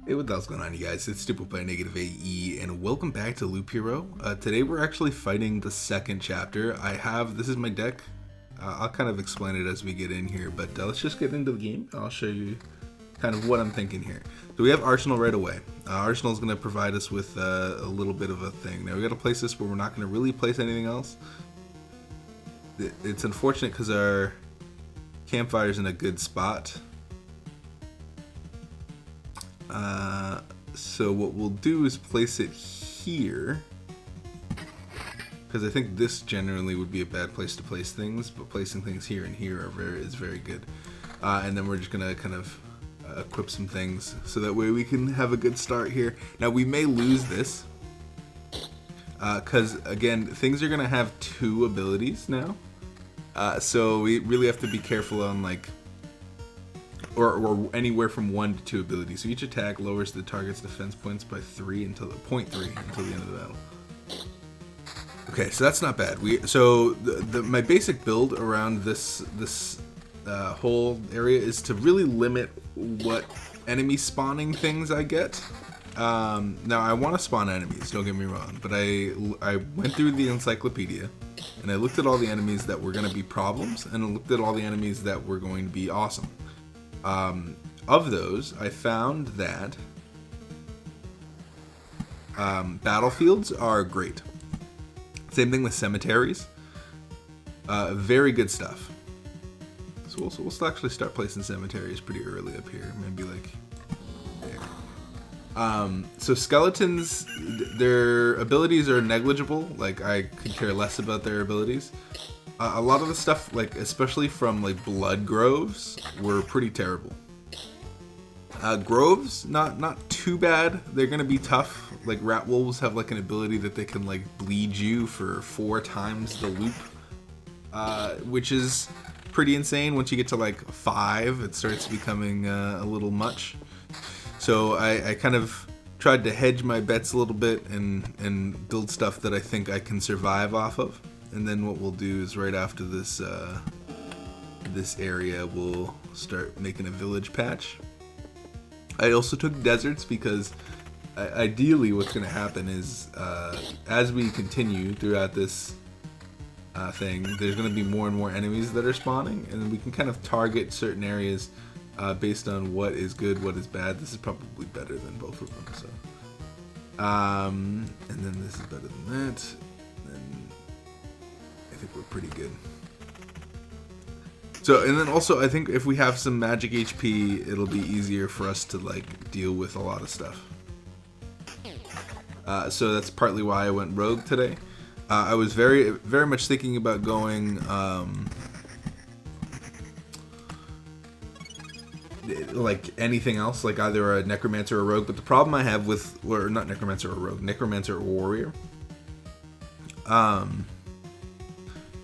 Hey, what the hell's going on, you guys? It's Stupid by NegativeAE, and welcome back to Loop Hero. Today we're actually fighting the second chapter. This is my deck. I'll kind of explain it as we get in here, but let's just get into the game. I'll show you kind of what I'm thinking here. So we have Arsenal right away. Arsenal is going to provide us with a little bit of a thing. Now we got to place this where we're not going to really place anything else. It's unfortunate because our campfire's in a good spot. So what we'll do is place it here, because I think this generally would be a bad place to place things, but placing things here and here is very good. And then we're just gonna kind of equip some things so that way we can have a good start here. Now we may lose this, because again, things are gonna have 2 abilities now, so we really have to be careful on like. Or anywhere from 1 to 2 abilities. So each attack lowers the target's defense points by 0.3 until the end of the battle. Okay, so that's not bad. My basic build around this whole area is to really limit what enemy spawning things I get. Now I want to spawn enemies, don't get me wrong, but I went through the encyclopedia and I looked at all the enemies that were going to be problems, and I looked at all the enemies that were going to be awesome. Of those, I found that battlefields are great. Same thing with cemeteries. Very good stuff. So we'll actually start placing cemeteries pretty early up here. Maybe like there. So skeletons, their abilities are negligible. Like, I could care less about their abilities. A lot of the stuff, like especially from like blood groves, were pretty terrible. Groves, not too bad. They're gonna be tough. Like rat wolves have like an ability that they can like bleed you for 4 times the loop, which is pretty insane. Once you get to like 5, it starts becoming a little much. So I kind of tried to hedge my bets a little bit and build stuff that I think I can survive off of. And then what we'll do is right after this this area, we'll start making a village patch. I also took deserts because ideally what's going to happen is as we continue throughout this thing, there's going to be more and more enemies that are spawning, and then we can kind of target certain areas based on what is good, what is bad. This is probably better than both of them. So, and then this is better than that. I think we're pretty good. So, and then also I think if we have some magic HP, it'll be easier for us to like deal with a lot of stuff. So that's partly why I went rogue today. I was very much thinking about going like anything else, like either a necromancer or a rogue, but the problem I have with, or not necromancer or rogue, necromancer or warrior,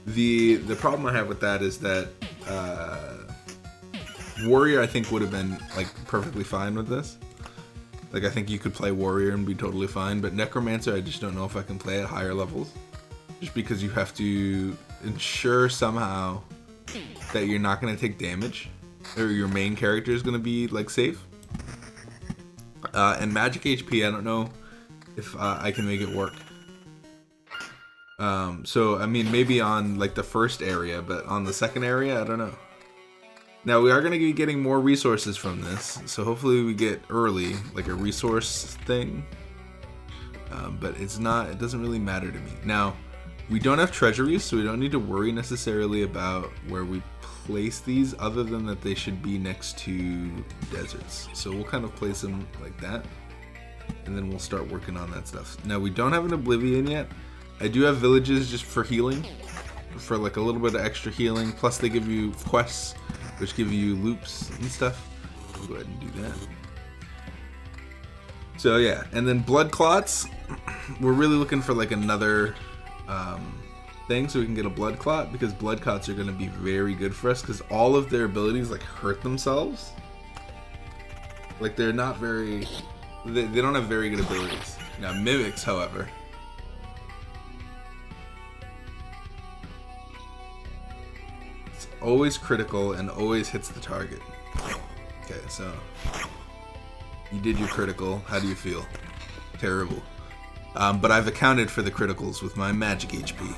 the problem I have with that is that warrior I think would have been like perfectly fine with this. Like I think you could play warrior and be totally fine, but necromancer I just don't know if I can play at higher levels, just because you have to ensure somehow that you're not going to take damage, or your main character is going to be like safe. And magic HP, I don't know if I can make it work. So I mean maybe on like the first area, but on the second area, I don't know. Now we are going to be getting more resources from this, so hopefully we get early like a resource thing, but it doesn't really matter to me. Now we don't have treasuries, so we don't need to worry necessarily about where we place these, other than that they should be next to deserts. So we'll kind of place them like that, and then we'll start working on that stuff. Now we don't have an Oblivion yet. I do have villages just for healing, for like a little bit of extra healing, plus they give you quests which give you loops and stuff. We'll go ahead and do that. So yeah, and then blood clots, we're really looking for like another thing so we can get a blood clot, because blood clots are going to be very good for us, because all of their abilities like hurt themselves. Like they're not very, they don't have very good abilities. Now mimics, however, always critical and always hits the target. Okay, so You did your critical. How do you feel? Terrible. But I've accounted for the criticals with my magic HP.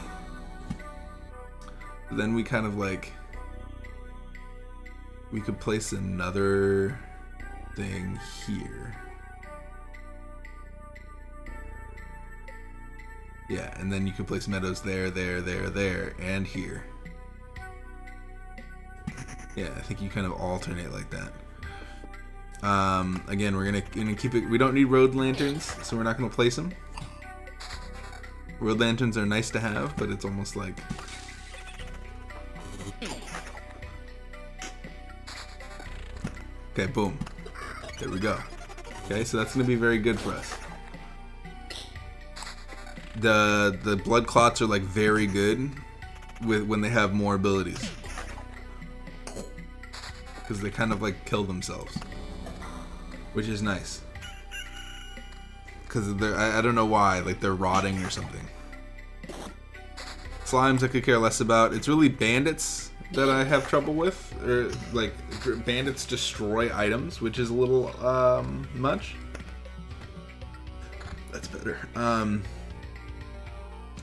Then we kind of like... We could place another thing here. Yeah, and then you can place meadows there, and here. Yeah, I think you kind of alternate like that. Again, we're gonna keep it. We don't need road lanterns, so we're not gonna place them. Road lanterns are nice to have, but it's almost like. Okay, boom. There we go. Okay, so that's gonna be very good for us. The blood clots are like very good when they have more abilities, because they kind of like kill themselves, which is nice. Because I don't know why, like they're rotting or something. Slimes I could care less about. It's really bandits that I have trouble with, or like bandits destroy items, which is a little much. That's better.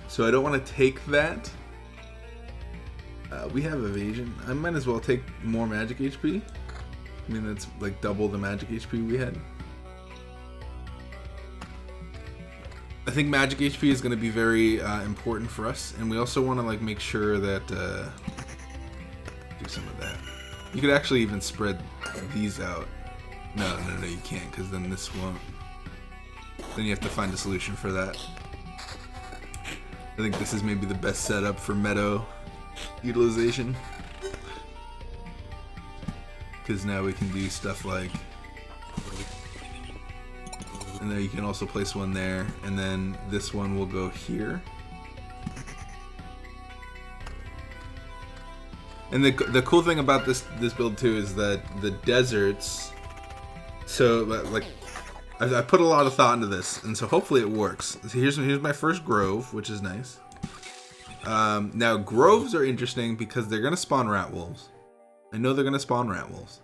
So I don't want to take that. We have evasion. I might as well take more magic HP. I mean, that's like double the magic HP we had. I think magic HP is going to be very important for us, and we also want to like make sure that do some of that. You could actually even spread these out. No, you can't, because then this won't. Then you have to find a solution for that. I think this is maybe the best setup for meadow utilization, because now we can do stuff like, and then you can also place one there, and then this one will go here. And the cool thing about this build too is that the deserts, so like I put a lot of thought into this, and so hopefully it works. So here's my first grove, which is nice. Now groves are interesting because they're gonna spawn rat wolves. I know they're gonna spawn rat wolves.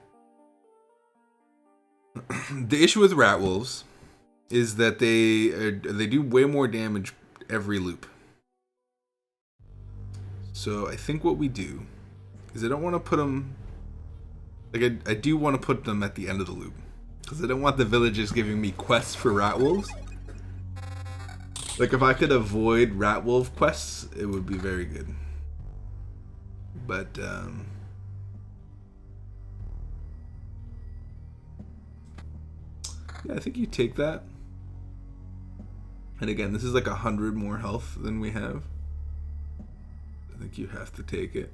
The issue with rat wolves is that they do way more damage every loop. So I think what we do is I don't want to put them, like I do want to put them at the end of the loop, because I don't want the villagers giving me quests for rat wolves. Like if I could avoid rat wolf quests, it would be very good. But yeah, I think you take that. And again, this is like 100 more health than we have. I think you have to take it.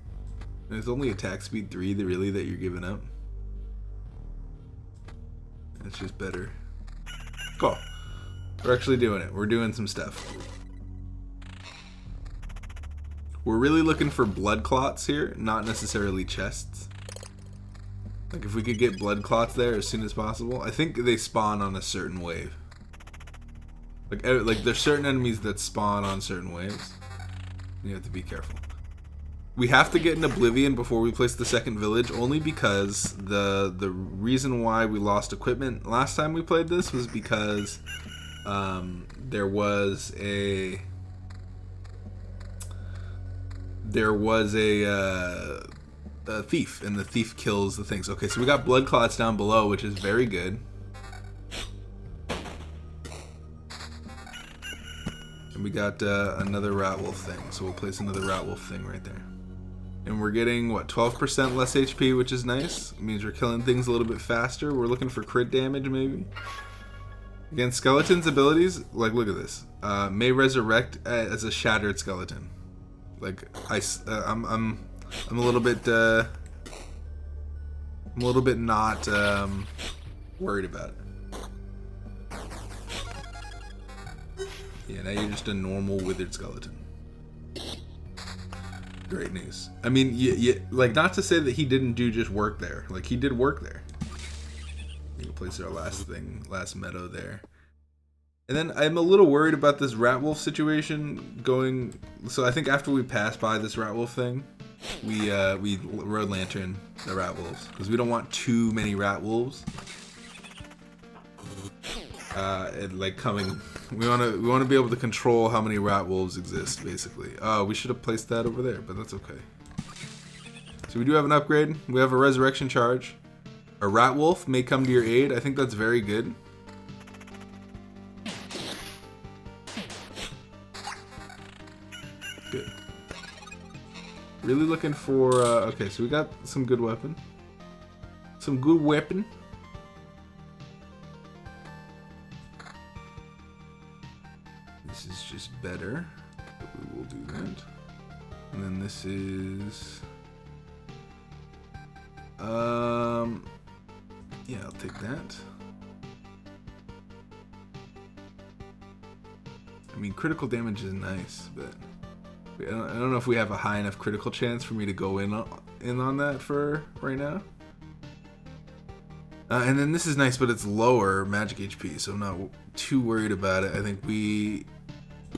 And it's only attack speed 3 that you're giving up. It's just better. Cool. We're actually doing it. We're doing some stuff. We're really looking for blood clots here, not necessarily chests. Like if we could get blood clots there as soon as possible. I think they spawn on a certain wave. Like there's certain enemies that spawn on certain waves. You have to be careful. We have to get in Oblivion before we place the second village, only because the reason why we lost equipment last time we played this was because there was a thief, and the thief kills the things. Okay, so we got blood clots down below, which is very good. And we got another rat wolf thing, so we'll place another rat wolf thing right there. And we're getting, what, 12% less HP, which is nice. It means we're killing things a little bit faster. We're looking for crit damage, maybe. Again, skeleton's abilities, like, look at this. May resurrect as a shattered skeleton. Like, I'm a little bit not worried about it. Yeah, now you're just a normal withered skeleton. Great news. I mean, like, not to say that he didn't do just work there. Like, he did work there. We can place our last meadow there. And then I'm a little worried about this rat wolf situation going. So I think after we pass by this rat wolf thing, we road lantern the rat wolves, because we don't want too many rat wolves. like coming. We want to be able to control how many rat wolves exist, basically. We should have placed that over there, but that's okay. So we do have an upgrade. We have a resurrection charge. A rat wolf may come to your aid. I think that's very good. Good. Really looking for. Okay, so we got some good weapon. Some good weapon. This is just better, but we will do that. And then this is, yeah, I'll take that. I mean, critical damage is nice, but I don't know if we have a high enough critical chance for me to go in on that for right now. And then this is nice, but it's lower magic HP, so I'm not too worried about it. I think we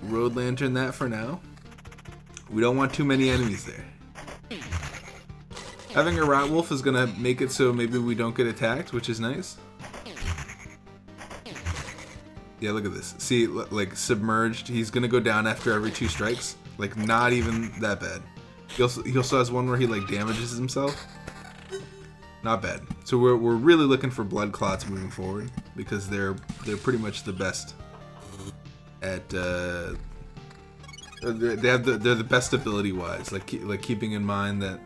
Road Lantern that for now. We don't want too many enemies there. Having a rat wolf is gonna make it so maybe we don't get attacked, which is nice. Yeah, look at this. See, like submerged. He's gonna go down after every 2 strikes. Like not even that bad. He also has one where he like damages himself. Not bad. So we're really looking for blood clots moving forward because they're pretty much the best at. They're the best ability wise. Like keeping in mind that.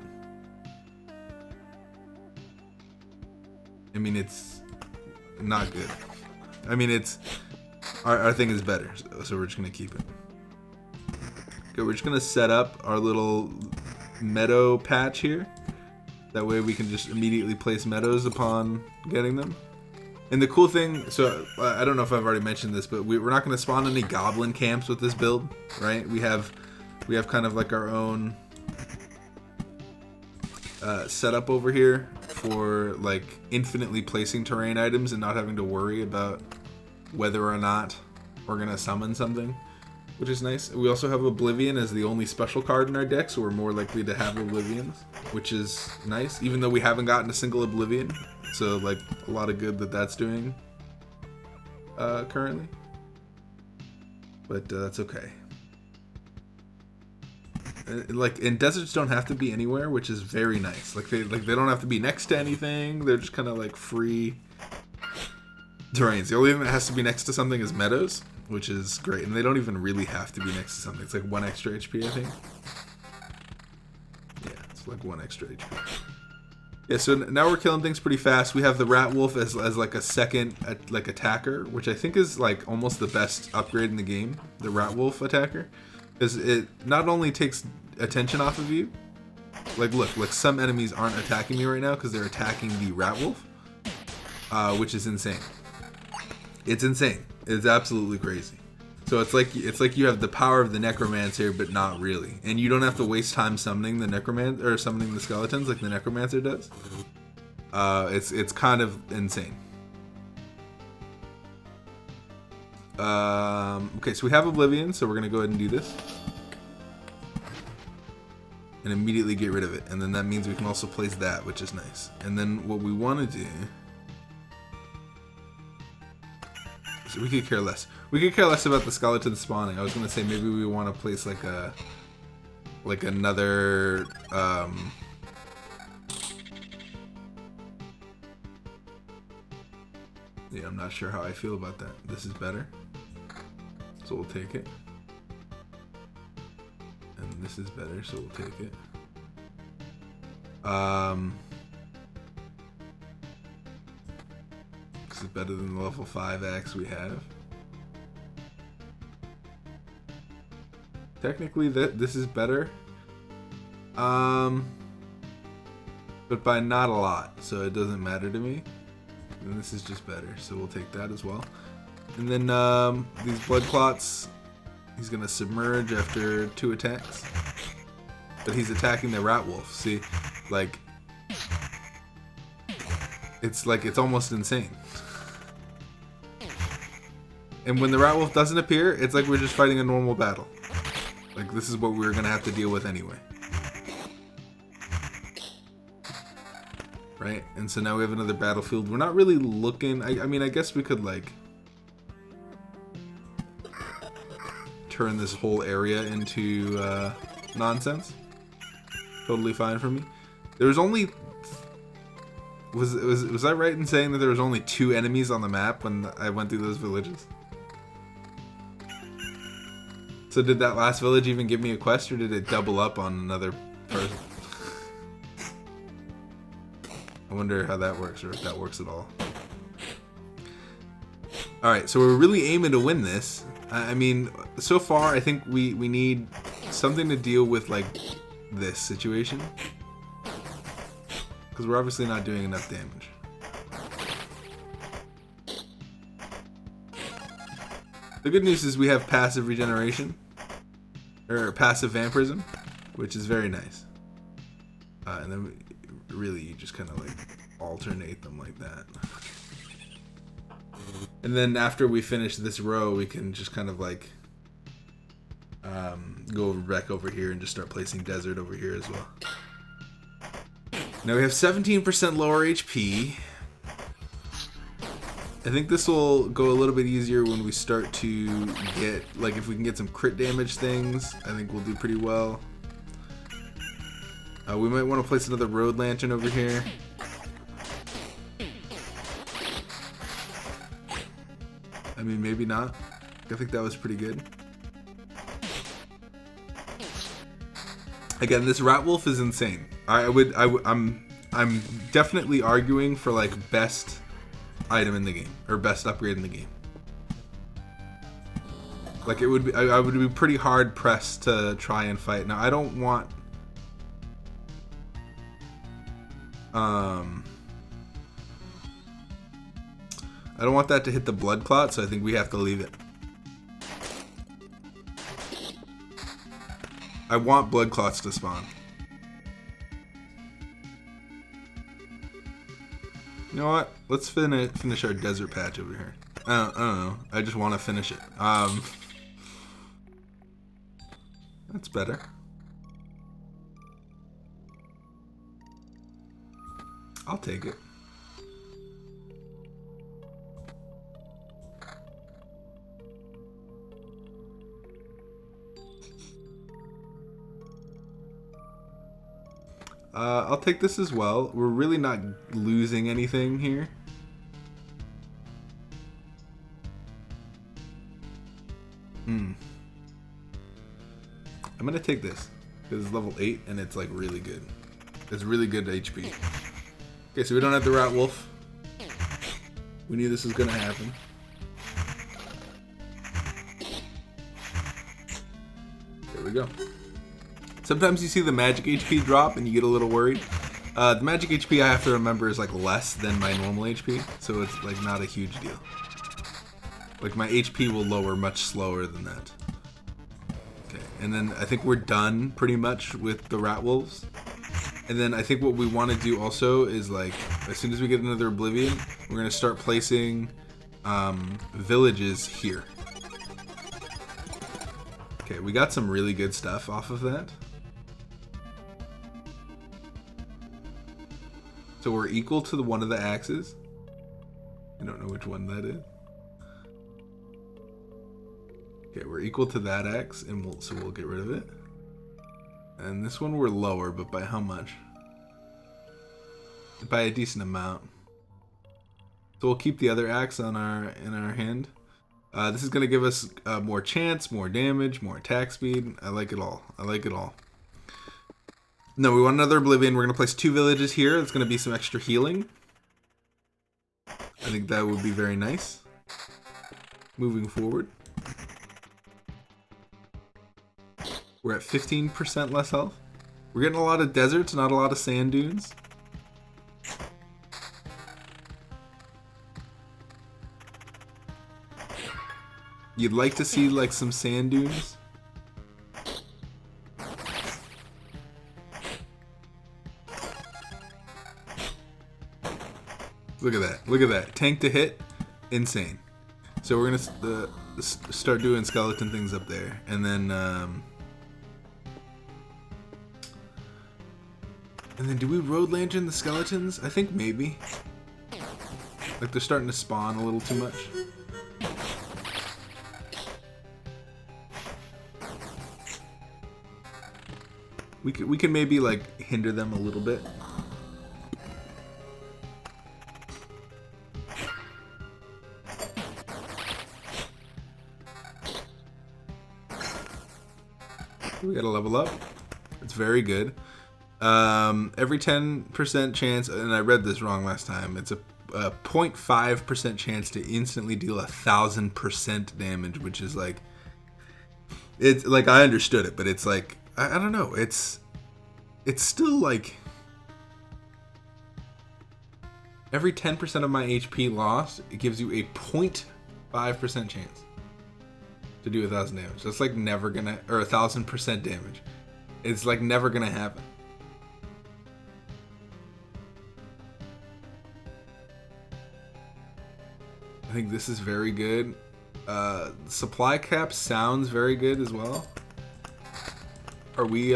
I mean, it's not good. I mean, it's our thing is better, so we're just gonna keep it. Okay, we're just gonna set up our little meadow patch here. That way we can just immediately place meadows upon getting them. And the cool thing, so I don't know if I've already mentioned this, but we're not gonna spawn any goblin camps with this build, right? We have kind of like our own setup over here for like infinitely placing terrain items and not having to worry about whether or not we're gonna summon something, which is nice. We also have Oblivion as the only special card in our deck, so we're more likely to have Oblivions, which is nice, even though we haven't gotten a single Oblivion. So like a lot of good that's doing currently, but that's okay. And deserts don't have to be anywhere, which is very nice. Like they don't have to be next to anything. They're just kind of like free terrains. The only thing that has to be next to something is meadows, which is great. And they don't even really have to be next to something. It's like 1 extra HP, I think. Yeah, it's like 1 extra HP. Yeah, so now we're killing things pretty fast. We have the rat wolf as like a second like attacker, which I think is like almost the best upgrade in the game. The rat wolf attacker. Because it not only takes attention off of you, like look, like some enemies aren't attacking me right now because they're attacking the rat wolf, which is insane. It's insane. It's absolutely crazy. So it's like you have the power of the necromancer, but not really, and you don't have to waste time summoning the necromancer or summoning the skeletons like the necromancer does. It's kind of insane. Okay, so we have Oblivion, so we're gonna go ahead and do this and immediately get rid of it, and then that means we can also place that, which is nice. And then what we want to do, so we could care less. We could care less about the skeleton spawning. I was gonna say maybe we want to place like another yeah, I'm not sure how I feel about that. This is better. So we'll take it. And this is better, so we'll take it. This is better than the level 5 axe we have. Technically this is better. But by not a lot, so it doesn't matter to me. And this is just better, so we'll take that as well. And then these blood clots, he's gonna submerge after 2 attacks. But he's attacking the rat wolf. See, like it's almost insane. And when the rat wolf doesn't appear, it's like we're just fighting a normal battle. Like this is what we're gonna have to deal with anyway. Right? And so now we have another battlefield. We're not really looking... I mean, I guess we could, like... turn this whole area into nonsense. Totally fine for me. There was only... Was I right in saying that there was only 2 enemies on the map when I went through those villages? So did that last village even give me a quest, or did it double up on another person? I wonder how that works, or if that works at all. Alright, so we're really aiming to win this. I mean, so far I think we need something to deal with, like, this situation. Because we're obviously not doing enough damage. The good news is we have passive regeneration. Or passive vampirism. Which is very nice. And then really you just kind of like alternate them like that. And then after we finish this row, we can just kind of like go back over here and just start placing desert over here as well. Now we have 17% lower HP. I think this will go a little bit easier when we start to get, like, if we can get some crit damage things, I think we'll do pretty well. We might want to place another road lantern over here. I mean, maybe not. I think that was pretty good. Again, this rat wolf is insane. I'm definitely arguing for like best item in the game or best upgrade in the game. Like it would be, I would be pretty hard pressed to try and fight. Now I don't want that to hit the blood clot, so I think we have to leave it. I want blood clots to spawn. You know what? Let's finish our desert patch over here. I don't know. I just want to finish it. That's better. I'll take it. I'll take this as well. We're really not losing anything here. I'm gonna take this because it's level 8 and it's like really good. It's really good HP. Okay, so we don't have the rat wolf. We knew this was gonna happen. There we go. Sometimes you see the magic HP drop and you get a little worried. The magic HP I have to remember is like less than my normal HP, so it's like not a huge deal. Like my HP will lower much slower than that. Okay, and then I think we're done pretty much with the rat wolves. And then I think what we want to do also is like, as soon as we get another Oblivion, we're gonna start placing villages here. Okay, we got some really good stuff off of that. So we're equal to one of the axes. I don't know which one that is. Okay, we're equal to that axe, and we'll get rid of it. And this one we're lower, but by how much? By a decent amount. So we'll keep the other axe on in our hand. This is gonna give us more chance, more damage, more attack speed. I like it all. I like it all. No, we want another Oblivion. We're gonna place 2 villages here. It's gonna be some extra healing. I think that would be very nice. Moving forward. We're at 15% less health. We're getting a lot of deserts, not a lot of sand dunes. You'd like to see like some sand dunes. Look at that. Look at that. Tank to hit. Insane. So we're going to start doing skeleton things up there. And then do we road lantern the skeletons? I think maybe. Like they're starting to spawn a little too much. We can maybe like hinder them a little bit. We gotta level up. It's very good. Every 10% chance, and I read this wrong last time, it's a 0.5% chance to instantly deal 1,000% damage, which is like, it's like, I understood it, but it's like, I don't know, it's still like, every 10% of my HP lost, it gives you a 0.5% chance to do 1,000 damage. That's like never gonna, or 1,000% damage. It's like never gonna happen. I think this is very good. Supply cap sounds very good as well. Are we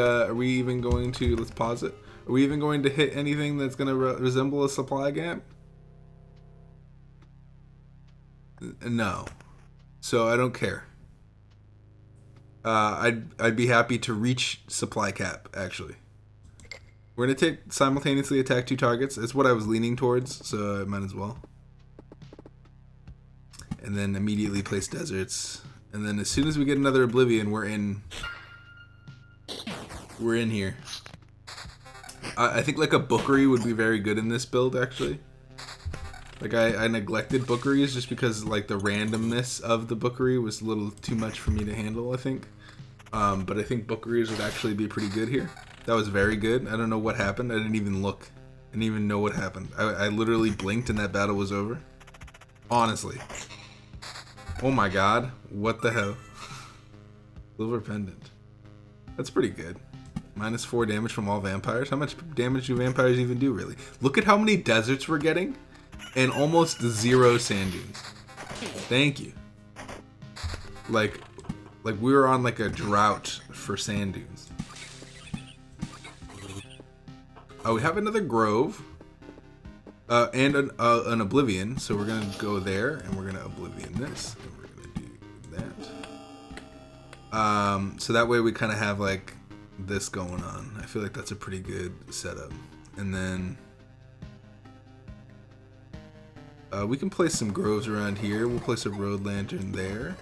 even going to, let's pause it. Are we even going to hit anything that's gonna resemble a supply gap? No. So I don't care. I'd be happy to reach supply cap, actually. We're gonna take simultaneously attack 2 targets. It's what I was leaning towards, so I might as well. And then immediately place deserts. And then as soon as we get another Oblivion, we're in here. I think like a Bookery would be very good in this build, actually. Like I neglected Bookeries just because like the randomness of the Bookery was a little too much for me to handle, I think. But I think Bookeries would actually be pretty good here. That was very good. I don't know what happened. I didn't even look. I didn't even know what happened. I literally blinked and that battle was over. Honestly. Oh my god. What the hell? Silver Pendant. That's pretty good. -4 damage from all vampires. How much damage do vampires even do, really? Look at how many deserts we're getting. And almost 0 sand dunes. Thank you. Like we were on like a drought for sand dunes. Oh, we have another grove. And an Oblivion. So we're gonna go there and we're gonna Oblivion this. And we're gonna do that. So that way we kind of have like this going on. I feel like that's a pretty good setup. And then we can place some groves around here. We'll place a road lantern there.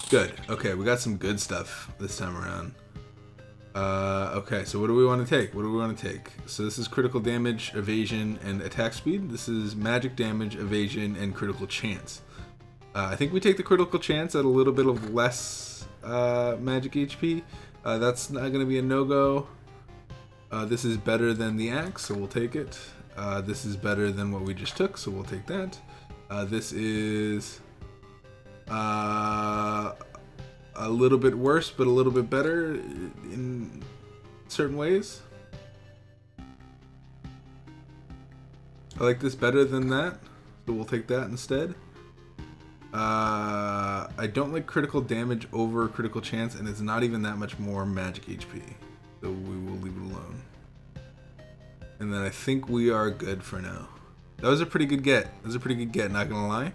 Good. Okay, we got some good stuff this time around. Okay, so what do we want to take? What do we want to take? So this is critical damage, evasion, and attack speed. This is magic damage, evasion, and critical chance. I think we take the critical chance at a little bit of less magic HP. That's not going to be a no-go. This is better than the axe, so we'll take it. This is better than what we just took, so we'll take that. This is a little bit worse, but a little bit better in certain ways. I like this better than that, so we'll take that instead. I don't like critical damage over critical chance, and it's not even that much more magic HP. So we will leave it alone. And then I think we are good for now. That was a pretty good get. That was a pretty good get, not gonna lie.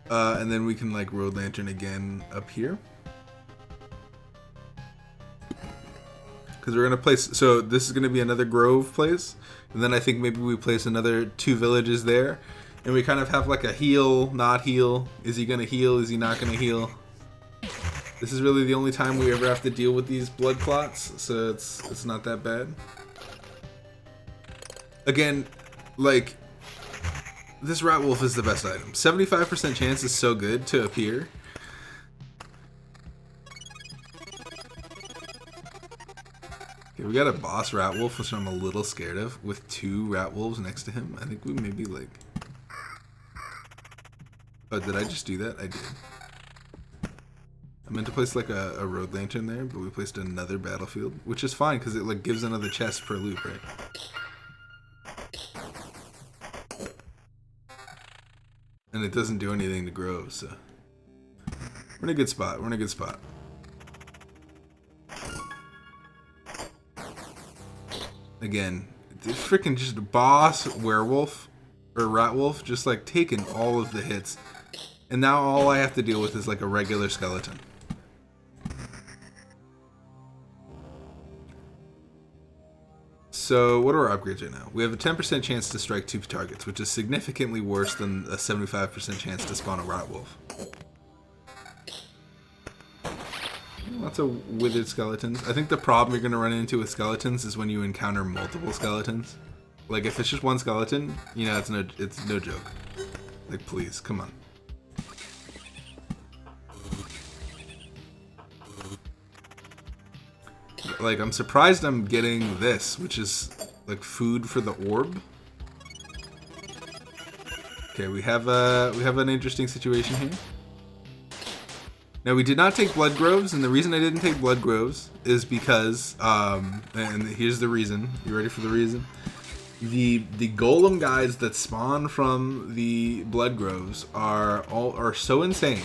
And then we can like road lantern again up here. Because we're gonna place, so this is gonna be another grove place. And then I think maybe we place another 2 villages there. And we kind of have like a heal, not heal. Is he gonna heal? Is he not gonna heal? This is really the only time we ever have to deal with these blood clots, so it's not that bad. Again, like, this Rat Wolf is the best item. 75% chance is so good to appear. Okay, we got a boss Rat Wolf, which I'm a little scared of, with 2 Rat Wolves next to him. I think we maybe like... Oh, did I just do that? I did. I meant to place like a road lantern there, but we placed another battlefield, which is fine because it like gives another chest per loop, right? And it doesn't do anything to grow, so we're in a good spot. We're in a good spot. Again, this freaking just boss werewolf or rat wolf, just like taking all of the hits. And now all I have to deal with is like a regular skeleton. So what are our upgrades right now? We have a 10% chance to strike 2 targets, which is significantly worse than a 75% chance to spawn a rat wolf. Lots of withered skeletons. I think the problem you're going to run into with skeletons is when you encounter multiple skeletons. Like if it's just one skeleton, you know, it's no joke. Like please, come on. Like I'm surprised I'm getting this, which is like food for the orb. Okay, we have an interesting situation here. Now we did not take blood groves, and the reason I didn't take blood groves is because and here's the reason. You ready for the reason? The golem guys that spawn from the blood groves are so insane.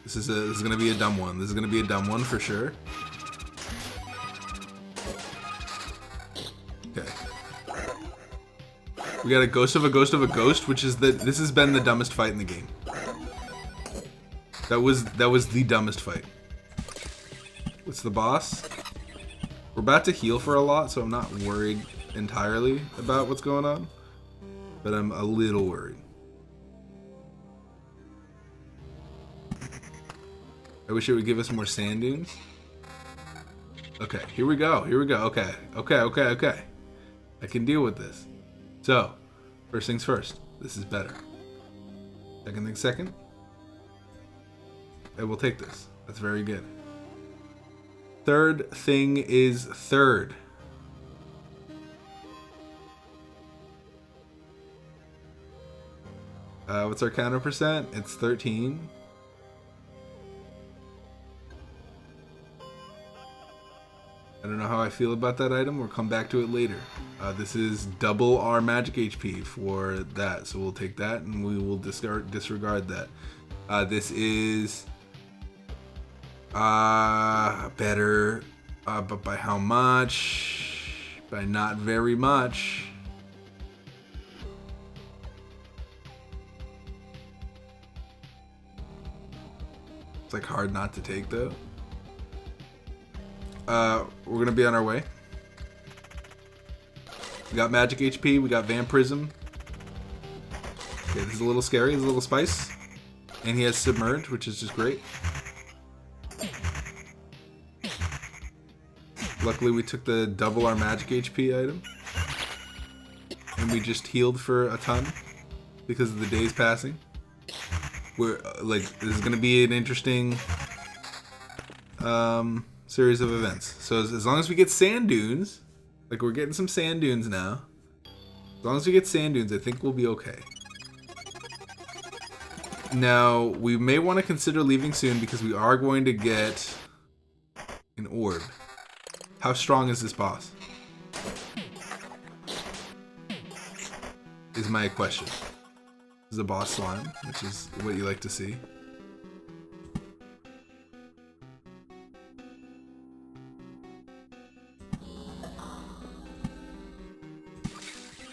This is gonna be a dumb one. This is gonna be a dumb one for sure. Okay. We got a ghost of a ghost of a ghost, which is this has been the dumbest fight in the game. That was the dumbest fight. What's the boss? We're about to heal for a lot, so I'm not worried entirely about what's going on. But I'm a little worried. I wish it would give us more sand dunes. Okay, here we go. Here we go. Okay. I can deal with this. So, first things first. This is better. Second thing second. I will take this. That's very good. Third thing is third. What's our counter percent? It's 13. I don't know how I feel about that item. We'll come back to it later. This is double our magic HP for that, so we'll take that and we will disregard that. This is better, but by how much? By not very much. It's like hard not to take though. We're gonna be on our way. We got magic HP, we got vampirism. Okay, this is a little scary, this is a little spice. And he has submerge, which is just great. Luckily we took the double our magic HP item. And we just healed for a ton because of the days passing. We're like, this is gonna be an interesting series of events. So as long as we get sand dunes, like we're getting some sand dunes now. As long as we get sand dunes, I think we'll be okay. Now, we may want to consider leaving soon because we are going to get an orb. How strong is this boss? Is my question. This is a boss slime, which is what you like to see.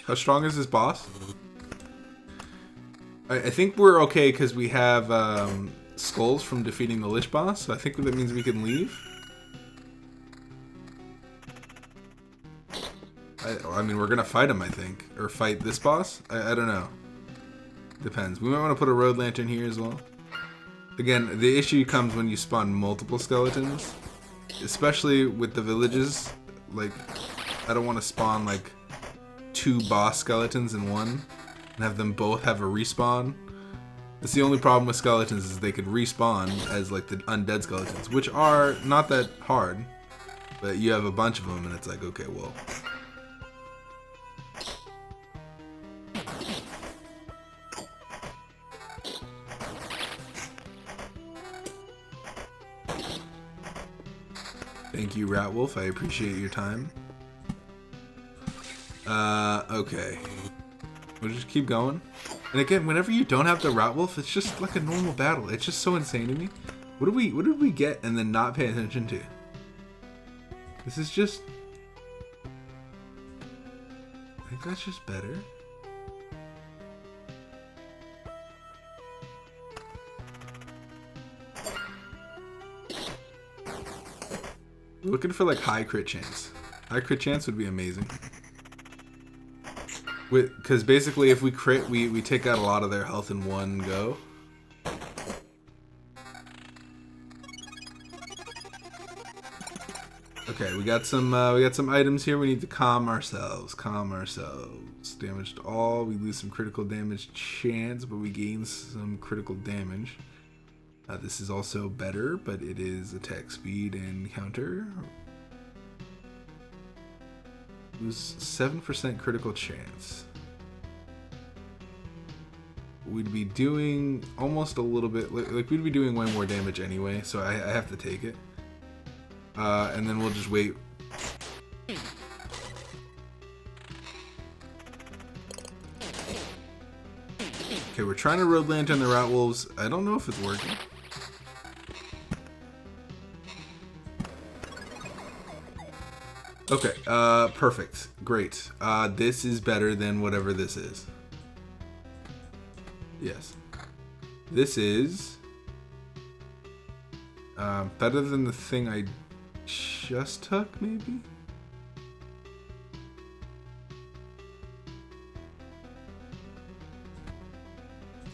How strong is this boss? I think we're okay because we have skulls from defeating the Lich boss, so I think that means we can leave. I mean, we're gonna fight him, I think. Or fight this boss? I don't know. Depends. We might want to put a road lantern here as well. Again, the issue comes when you spawn multiple skeletons. Especially with the villages. Like, I don't want to spawn like 2 boss skeletons in one and have them both have a respawn. That's the only problem with skeletons, is they could respawn as like the undead skeletons, which are not that hard, but you have a bunch of them and it's like, okay, well. Thank you, Ratwolf. I appreciate your time. Okay. We'll just keep going. And again, whenever you don't have the Ratwolf, it's just like a normal battle. It's just so insane to me. What did we get and then not pay attention to? This is just... I think that's just better. Looking for like high crit chance. High crit chance would be amazing. Because basically if we crit, we take out a lot of their health in one go. Okay, we got some items here. We need to calm ourselves. Calm ourselves. Damage to all. We lose some critical damage chance, but we gain some critical damage. This is also better, but it is attack speed and counter. Lose 7% critical chance. We'd be doing almost a little bit, like we'd be doing way more damage anyway, so I have to take it. And then we'll just wait. Okay, we're trying to Road Lantern the Rat Wolves. I don't know if it's working. Okay, perfect. Great. This is better than whatever this is. Yes. This is better than the thing I just took, maybe?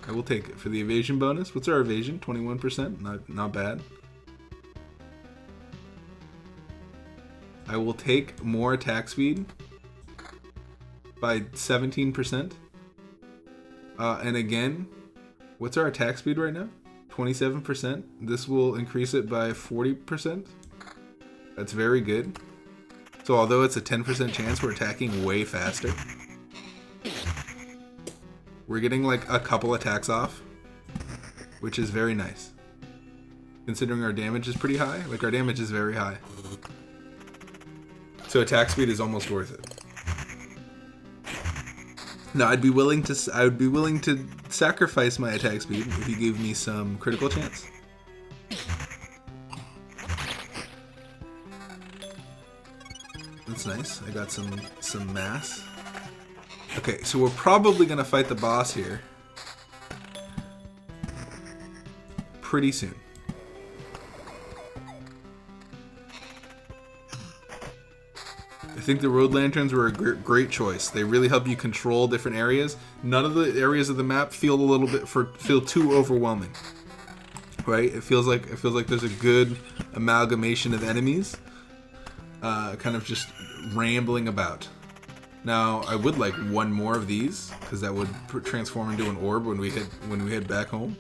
I will take it for the evasion bonus. What's our evasion? 21%. Not bad. I will take more attack speed by 17%. And again, what's our attack speed right now? 27%. This will increase it by 40%. That's very good. So although it's a 10% chance, we're attacking way faster. We're getting like a couple attacks off, which is very nice. Considering our damage is pretty high. Like our damage is very high. So attack speed is almost worth it. No, I would be willing to sacrifice my attack speed if you gave me some critical chance. That's nice. I got some mass. Okay, so we're probably gonna fight the boss here pretty soon. I think the Road Lanterns were a great choice. They really help you control different areas. None of the areas of the map feel too overwhelming. Right? It feels like there's a good amalgamation of enemies, kind of just rambling about. Now, I would like one more of these because that would transform into an orb when we head back home,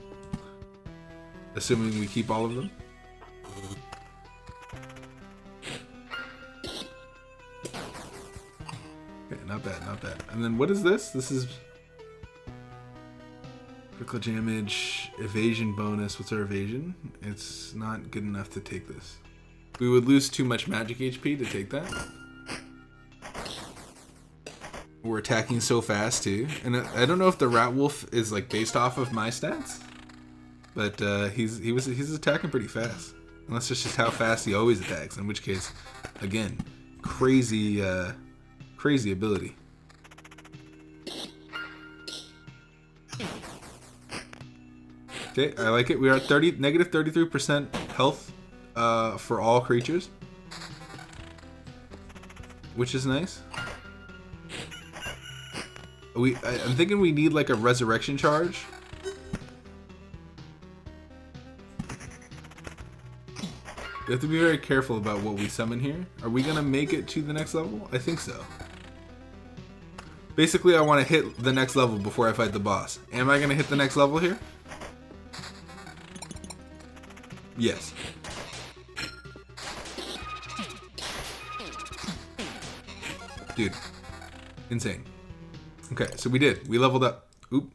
assuming we keep all of them. Not bad, not bad. And then what is this? This is critical damage, evasion bonus. What's our evasion? It's not good enough to take this. We would lose too much magic HP to take that. We're attacking so fast too. And I don't know if the Rat Wolf is like based off of my stats, but he's attacking pretty fast. Unless it's just how fast he always attacks, in which case, again, crazy ability. Okay, I like it. We are at negative 33% health for all creatures, which is nice. I'm thinking we need like a resurrection charge. We have to be very careful about what we summon here. Are we gonna make it to the next level? I think so. Basically, I want to hit the next level before I fight the boss. Am I gonna hit the next level here? Yes. Dude. Insane. Okay, so we did. We leveled up. Oop.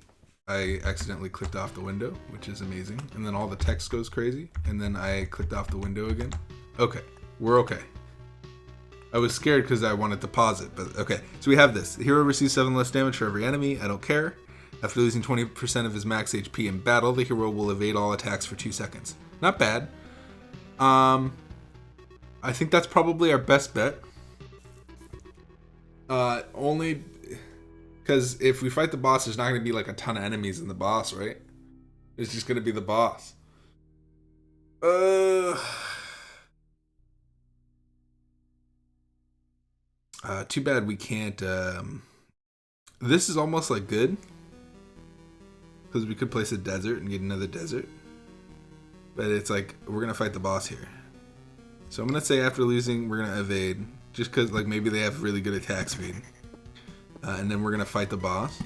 I accidentally clicked off the window, which is amazing. And then all the text goes crazy. And then I clicked off the window again. Okay. We're okay. I was scared because I wanted to pause it, but okay. So we have this. The hero receives 7 less damage for every enemy. I don't care. After losing 20% of his max HP in battle, the hero will evade all attacks for 2 seconds. Not bad. I think that's probably our best bet. Only because if we fight the boss, there's not going to be like a ton of enemies in the boss, right? It's just going to be the boss. Too bad we can't. This is almost like good. Because we could place a desert and get another desert. But it's like, we're going to fight the boss here. So I'm going to say after losing, we're going to evade. Just because like maybe they have really good attack speed. And then we're going to fight the boss.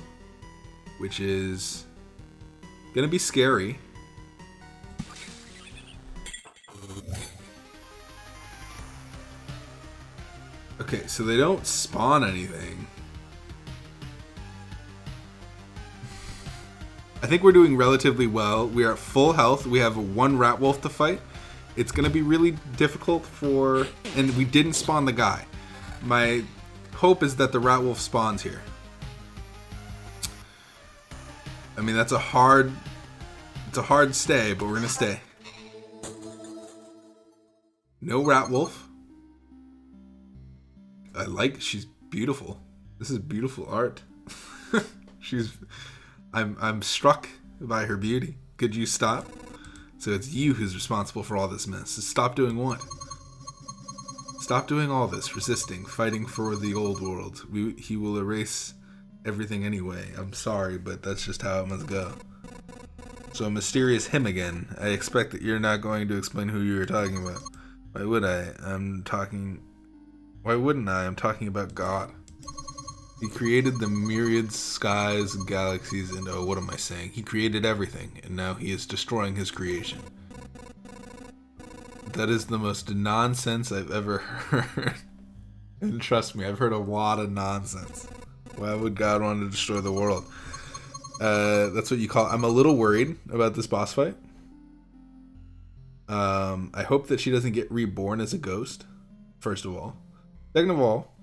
Which is going to be scary. Okay, so they don't spawn anything. I think we're doing relatively well. We are at full health. We have one rat wolf to fight. It's going to be really difficult for... And we didn't spawn the guy. My hope is that the rat wolf spawns here. I mean, that's a hard... It's a hard stay, but we're going to stay. No rat wolf. I like... She's beautiful. This is beautiful art. She's... I'm struck by her beauty. Could you stop? So it's you who's responsible for all this mess. So stop doing what? Stop doing all this, resisting, fighting for the old world. He will erase everything anyway. I'm sorry, but that's just how it must go. So a mysterious him again. I expect that you're not going to explain who you were talking about. Why would I? Why wouldn't I? I'm talking about God. He created the myriad skies and galaxies and oh, what am I saying? He created everything, and now he is destroying his creation. That is the most nonsense I've ever heard. And trust me, I've heard a lot of nonsense. Why would God want to destroy the world? That's what you call... I'm a little worried about this boss fight. I hope that she doesn't get reborn as a ghost, first of all. Second of all,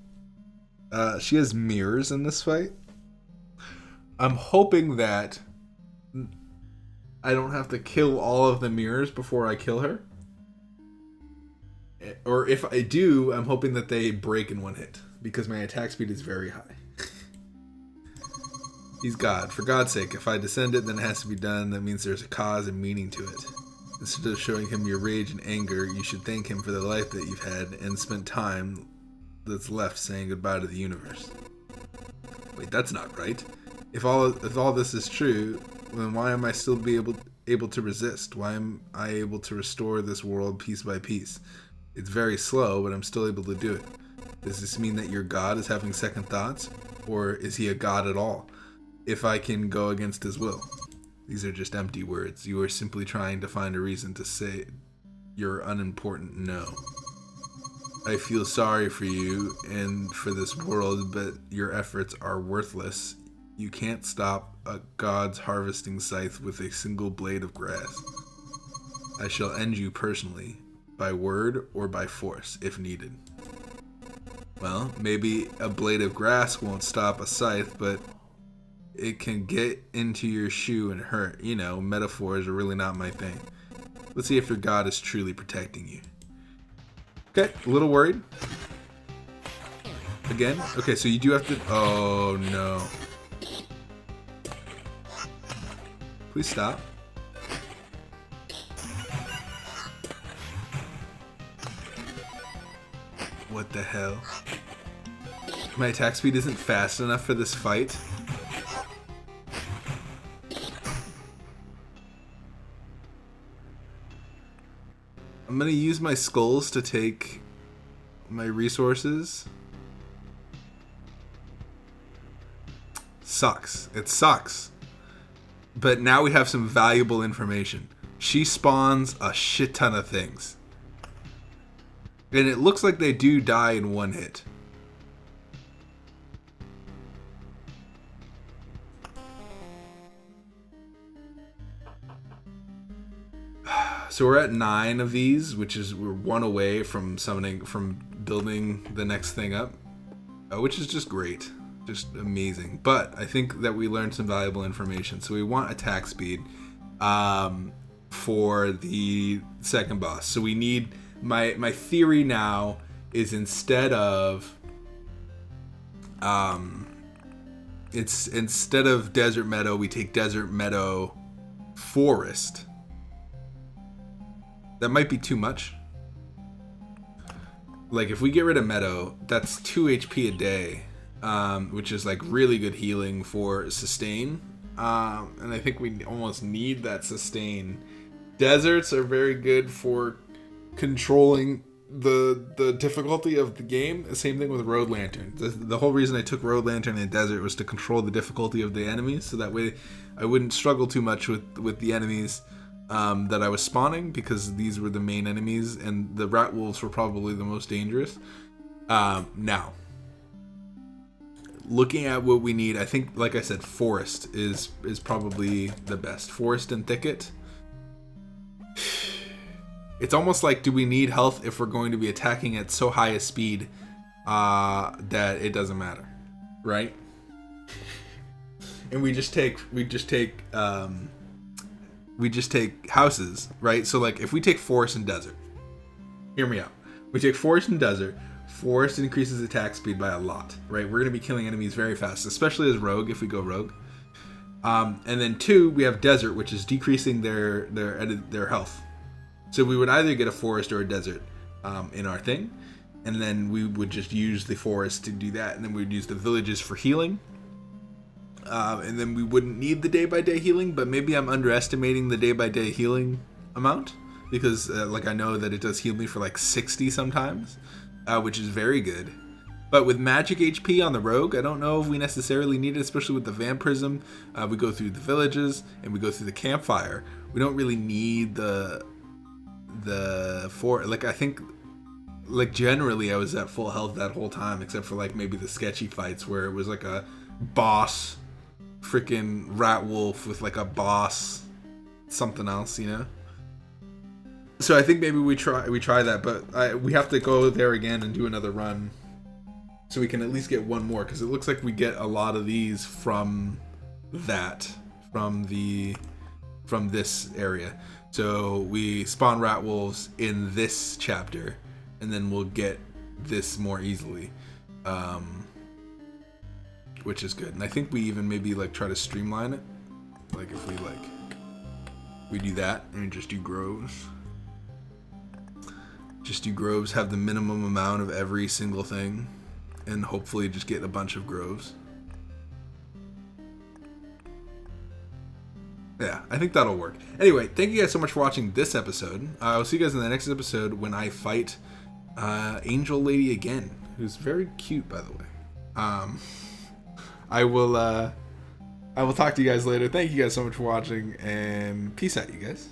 she has mirrors in this fight. I'm hoping that I don't have to kill all of the mirrors before I kill her. Or if I do, I'm hoping that they break in one hit. Because my attack speed is very high. He's God. For God's sake, if I descend it, then it has to be done. That means there's a cause and meaning to it. Instead of showing him your rage and anger, you should thank him for the life that you've had and spent time that's left saying goodbye to the universe. Wait, that's not right. If all this is true, then why am I still able to resist? Why am I able to restore this world piece by piece? It's very slow, but I'm still able to do it. Does this mean that your God is having second thoughts? Or is he a God at all? If I can go against his will. These are just empty words. You are simply trying to find a reason to say your unimportant no. I feel sorry for you and for this world, but your efforts are worthless. You can't stop a God's harvesting scythe with a single blade of grass. I shall end you personally, by word or by force, if needed. Well, maybe a blade of grass won't stop a scythe, but it can get into your shoe and hurt. You know, metaphors are really not my thing. Let's see if your God is truly protecting you. Okay, a little worried. Again? Okay, so you do have to... Oh, no. Please stop. What the hell? My attack speed isn't fast enough for this fight. I'm gonna use my skulls to take my resources. Sucks. It sucks. But now we have some valuable information. She spawns a shit ton of things. And it looks like they do die in one hit. So we're at 9 of these, which is we're one away from building the next thing up, which is just great, just amazing. But I think that we learned some valuable information. So we want attack speed for the second boss. So we need my theory now is instead of desert meadow, we take desert meadow forest. That might be too much. like if we get rid of Meadow, that's 2 HP a day, which is like really good healing for sustain. And I think we almost need that sustain. Deserts are very good for controlling the difficulty of the game. Same thing with Road Lantern. The whole reason I took Road Lantern in Desert was to control the difficulty of the enemies, so that way I wouldn't struggle too much with the enemies that I was spawning, because these were the main enemies, and the Rat Wolves were probably the most dangerous. Now, looking at what we need, I think, like I said, Forest is probably the best. Forest and Thicket. It's almost like, do we need health if we're going to be attacking at so high a speed that it doesn't matter, right? And we just take houses, right? So like if we take Forest and Desert, hear me out. We take Forest and Desert. Forest increases attack speed by a lot, right? We're going to be killing enemies very fast, especially as Rogue if we go Rogue. And then 2, we have Desert, which is decreasing their health. So we would either get a Forest or a Desert in our thing, and then we would just use the Forest to do that, and then we would use the villages for healing. And then we wouldn't need the day-by-day healing, but maybe I'm underestimating the day-by-day healing amount, because like I know that it does heal me for like 60 sometimes, which is very good. But with magic HP on the Rogue, I don't know if we necessarily need it, especially with the Vampirism. We go through the villages, and we go through the campfire. We don't really need the like, I think, like, generally I was at full health that whole time, except for like maybe the sketchy fights where it was like a boss freaking Rat Wolf with like a boss something else, you know. So I think maybe we try that, but we have to go there again and do another run so we can at least get one more, because it looks like we get a lot of these from this area. So we spawn Rat Wolves in this chapter, and then we'll get this more easily, which is good. And I think we even maybe like try to streamline it, like if we do that and just do groves. Just do groves, have the minimum amount of every single thing, and hopefully just get a bunch of groves. Yeah, I think that'll work. Anyway, thank you guys so much for watching this episode. I'll see you guys in the next episode when I fight Angel Lady again, who's very cute, by the way. I will talk to you guys later. Thank you guys so much for watching, and peace out, you guys.